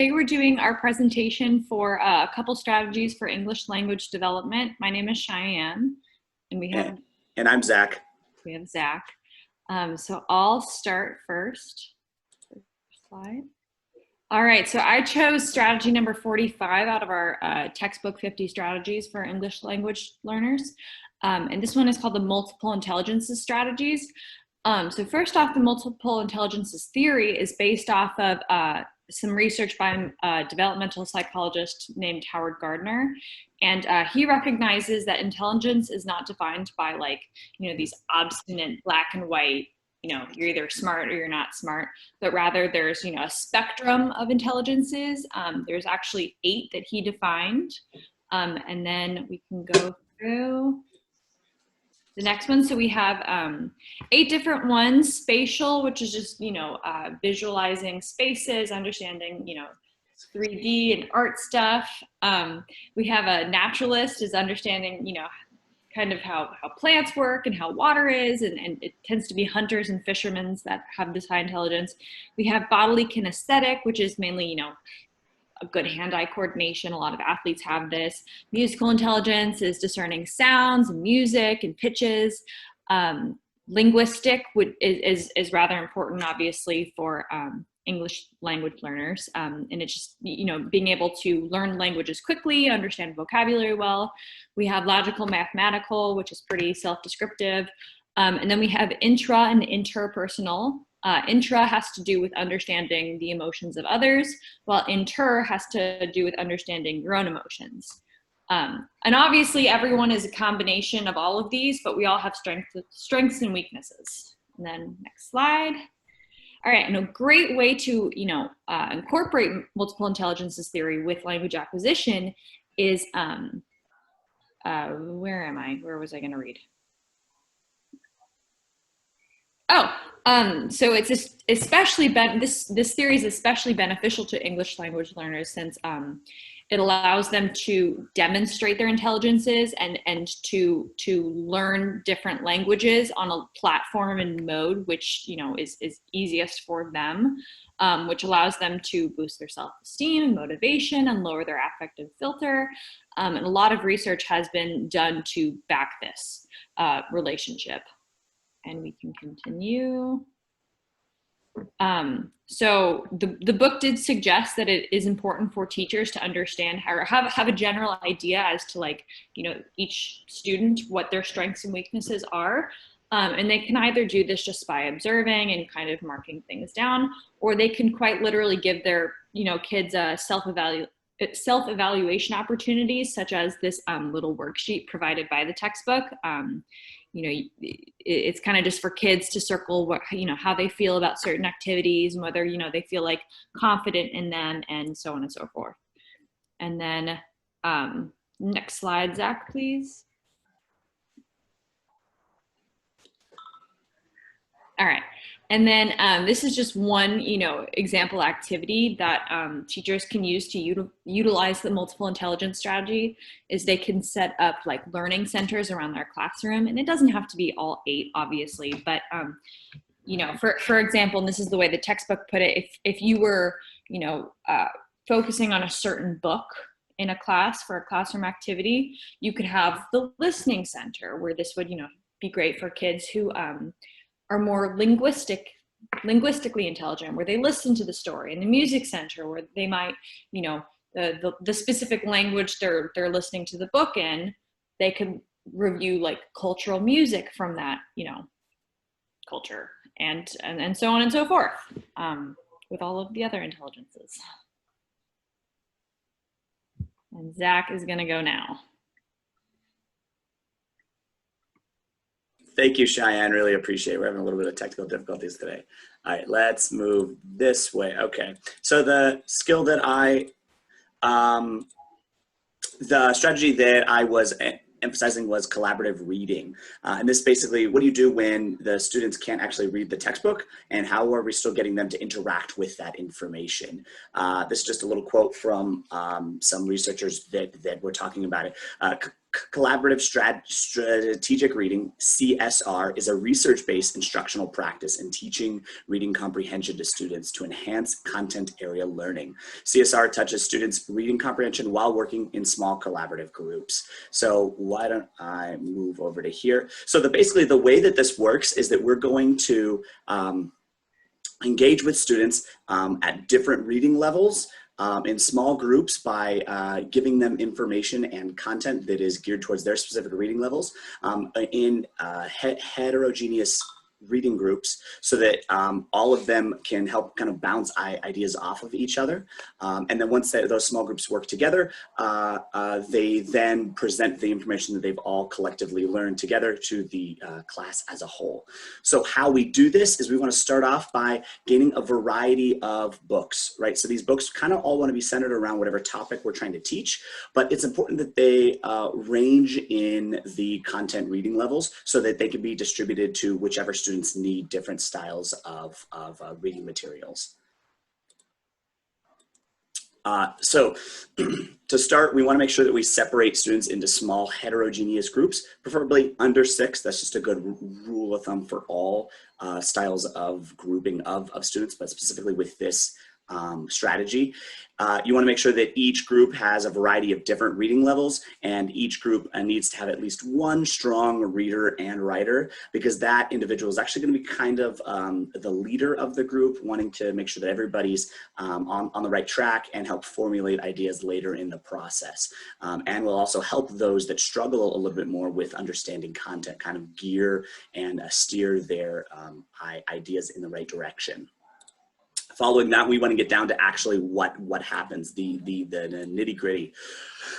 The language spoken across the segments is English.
Today we're doing our presentation for a couple strategies for English language development. My name is Cheyenne, and we have I'm Zach. We have Zach. So I'll start first. Slide. All right, so I chose strategy number 45 out of our textbook 50 strategies for English language learners. And this one is called the multiple intelligences strategies. So first off, the multiple intelligences theory is based off of some research by a developmental psychologist named Howard Gardner. And he recognizes that intelligence is not defined by these obstinate black and white, you're either smart or you're not smart, but rather there's, a spectrum of intelligences. There's actually 8 that he defined. And then we can go through the next one. So we have 8 different ones. Spatial, which is just, visualizing spaces, understanding, 3D and art stuff. We have a naturalist, is understanding, kind of how plants work and how water is, and it tends to be hunters and fishermen that have this high intelligence. We have bodily kinesthetic, which is mainly, a good hand-eye coordination. A lot of athletes have this. Musical intelligence is discerning sounds and music and pitches. Linguistic is rather important, obviously, for English language learners. And it's just, being able to learn languages quickly, understand vocabulary well. We have logical mathematical, which is pretty self-descriptive. And then we have intra and interpersonal. Intra has to do with understanding the emotions of others, while inter has to do with understanding your own emotions. And obviously everyone is a combination of all of these, but we all have strengths and weaknesses. And then next slide. All right, and a great way to, incorporate multiple intelligences theory with language acquisition is, where am I? Where was I gonna read? So it's especially this theory is especially beneficial to English language learners since it allows them to demonstrate their intelligences and to learn different languages on a platform and mode which is easiest for them, which allows them to boost their self-esteem and motivation and lower their affective filter. And a lot of research has been done to back this relationship. And we can continue. So the book did suggest that it is important for teachers to understand or have a general idea as to each student, what their strengths and weaknesses are. And they can either do this just by observing and kind of marking things down, or they can quite literally give their kids a self-evaluation opportunities, such as this little worksheet provided by the textbook. It's kind of just for kids to circle what, how they feel about certain activities and whether, they feel like confident in them and so on and so forth. And then next slide, Zach, please. All right. And then this is just one, example activity that teachers can use to utilize the multiple intelligence strategy is they can set up learning centers around their classroom. And it doesn't have to be all 8, obviously, but, for example, and this is the way the textbook put it, if you were, focusing on a certain book in a class for a classroom activity, you could have the listening center where this would, be great for kids who, are more linguistically intelligent, where they listen to the story, and the music center where they might, the specific language they're listening to the book in, they could review cultural music from that, culture and so on and so forth, with all of the other intelligences. And Zach is gonna go now. Thank you, Cheyenne. Really appreciate it. We're having a little bit of technical difficulties today. All right, let's move this way. Okay, so the skill that the strategy that I was emphasizing was collaborative reading. And this basically, what do you do when the students can't actually read the textbook, and how are we still getting them to interact with that information? This is just a little quote from some researchers that were talking about it. Collaborative strategic reading, CSR, is a research-based instructional practice in teaching reading comprehension to students to enhance content area learning. CSR touches students' reading comprehension while working in small collaborative groups. So why don't I move over to here? So basically the way that this works is that we're going to engage with students at different reading levels in small groups by giving them information and content that is geared towards their specific reading levels in heterogeneous reading groups, so that all of them can help kind of bounce ideas off of each other. And then once those small groups work together, they then present the information that they've all collectively learned together to the class as a whole. So how we do this is we want to start off by gaining a variety of books, right? So these books kind of all want to be centered around whatever topic we're trying to teach, but it's important that they range in the content reading levels so that they can be distributed to whichever students need different styles of reading materials. So to start, we want to make sure that we separate students into small heterogeneous groups, preferably under 6. That's just a good rule of thumb for all styles of grouping of students, but specifically with this strategy. You want to make sure that each group has a variety of different reading levels, and each group needs to have at least one strong reader and writer, because that individual is actually going to be kind of the leader of the group, wanting to make sure that everybody's on the right track and help formulate ideas later in the process. And will also help those that struggle a little bit more with understanding content, kind of gear and steer their ideas in the right direction. Following that, we want to get down to actually what happens, the nitty gritty.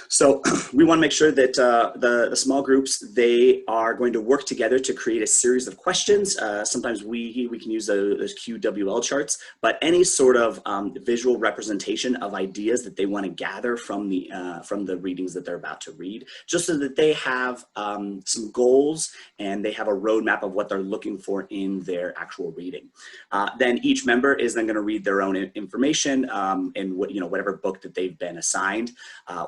So we want to make sure that the small groups, they are going to work together to create a series of questions. Sometimes we can use those QWL charts, but any sort of visual representation of ideas that they want to gather from the readings that they're about to read, just so that they have some goals and they have a roadmap of what they're looking for in their actual reading. Then each member is then going to read their own information in whatever book that they've been assigned,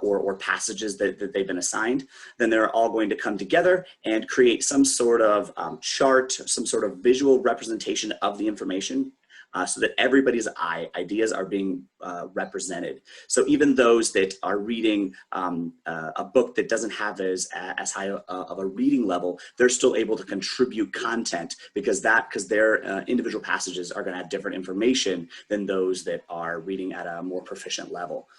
or passages that they've been assigned. Then they're all going to come together and create some sort of chart, some sort of visual representation of the information, so that everybody's ideas are being represented. So even those that are reading a book that doesn't have as high of a reading level, they're still able to contribute content, because their individual passages are going to have different information than those that are reading at a more proficient level.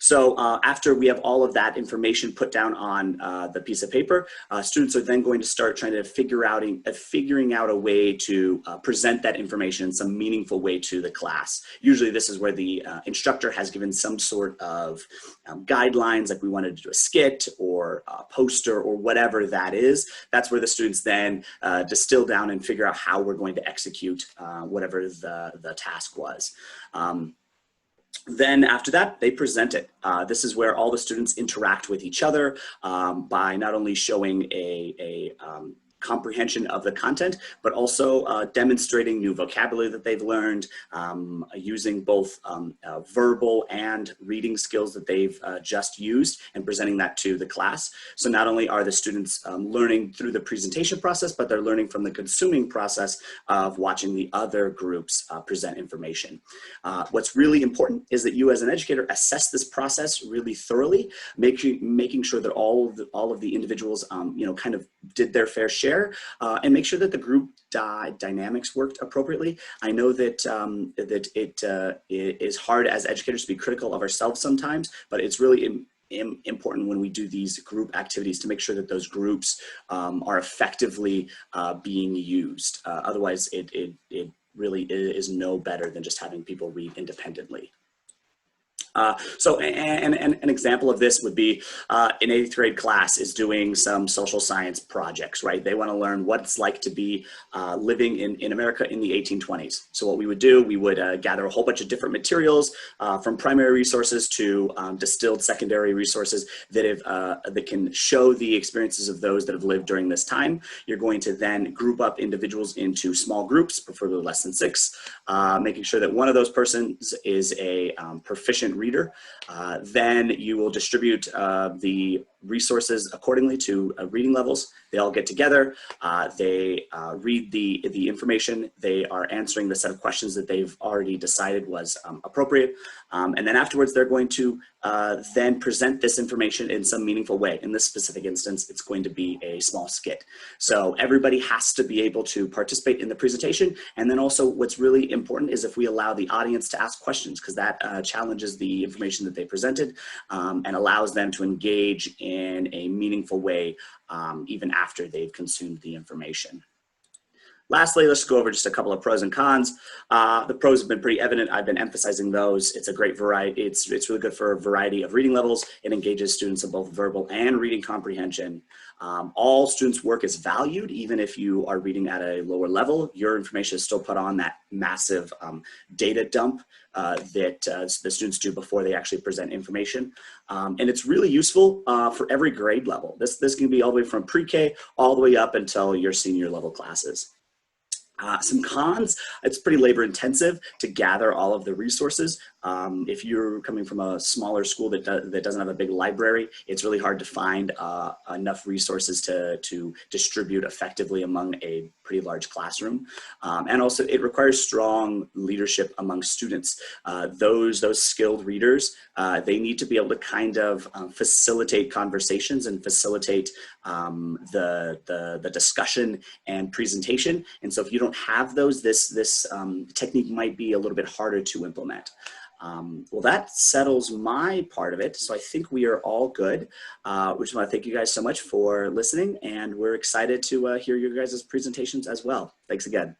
So after we have all of that information put down on the piece of paper, students are then going to start trying to figuring out a way to present that information in some meaningful way to the class. Usually this is where the instructor has given some sort of guidelines, like we wanted to do a skit or a poster or whatever that is. That's where the students then distill down and figure out how we're going to execute whatever the task was. Then after that, they present it. This is where all the students interact with each other by not only showing a comprehension of the content, but also demonstrating new vocabulary that they've learned, using both verbal and reading skills that they've just used, and presenting that to the class. So not only are the students learning through the presentation process, but they're learning from the consuming process of watching the other groups present information. What's really important is that you as an educator assess this process really thoroughly, making sure that all of the individuals kind of did their fair share, and make sure that the group dynamics worked appropriately. I know that it is hard as educators to be critical of ourselves sometimes, but it's really important when we do these group activities to make sure that those groups are effectively being used. Otherwise, it really is no better than just having people read independently. So an example of this would be an 8th grade class is doing some social science projects, right? They want to learn what it's like to be living in America in the 1820s. So what we would do, we would gather a whole bunch of different materials from primary resources to distilled secondary resources that can show the experiences of those that have lived during this time. You're going to then group up individuals into small groups, preferably less than 6, making sure that one of those persons is a proficient reader. Then you will distribute the resources accordingly to reading levels. They all get together, they read the information, they are answering the set of questions that they've already decided was appropriate, and then afterwards they're going to then present this information in some meaningful way. In this specific instance, it's going to be a small skit. So everybody has to be able to participate in the presentation, and then also what's really important is if we allow the audience to ask questions, because that challenges the information that they presented and allows them to engage in a meaningful way even after they've consumed the information. Lastly, let's go over just a couple of pros and cons. The pros have been pretty evident. I've been emphasizing those. It's a great variety. It's really good for a variety of reading levels. It engages students of both verbal and reading comprehension. All students' work is valued, even if you are reading at a lower level. Your information is still put on that massive data dump that the students do before they actually present information. And it's really useful for every grade level. This can be all the way from pre-K all the way up until your senior level classes. Some cons, it's pretty labor intensive to gather all of the resources. If you're coming from a smaller school that doesn't have a big library, it's really hard to find enough resources to distribute effectively among a pretty large classroom. And also it requires strong leadership among students. Those skilled readers, they need to be able to kind of facilitate conversations and facilitate the discussion and presentation. And so if you don't have those, this technique might be a little bit harder to implement. Well, that settles my part of it. So I think we are all good. We just want to thank you guys so much for listening, and we're excited to hear your guys' presentations as well. Thanks again.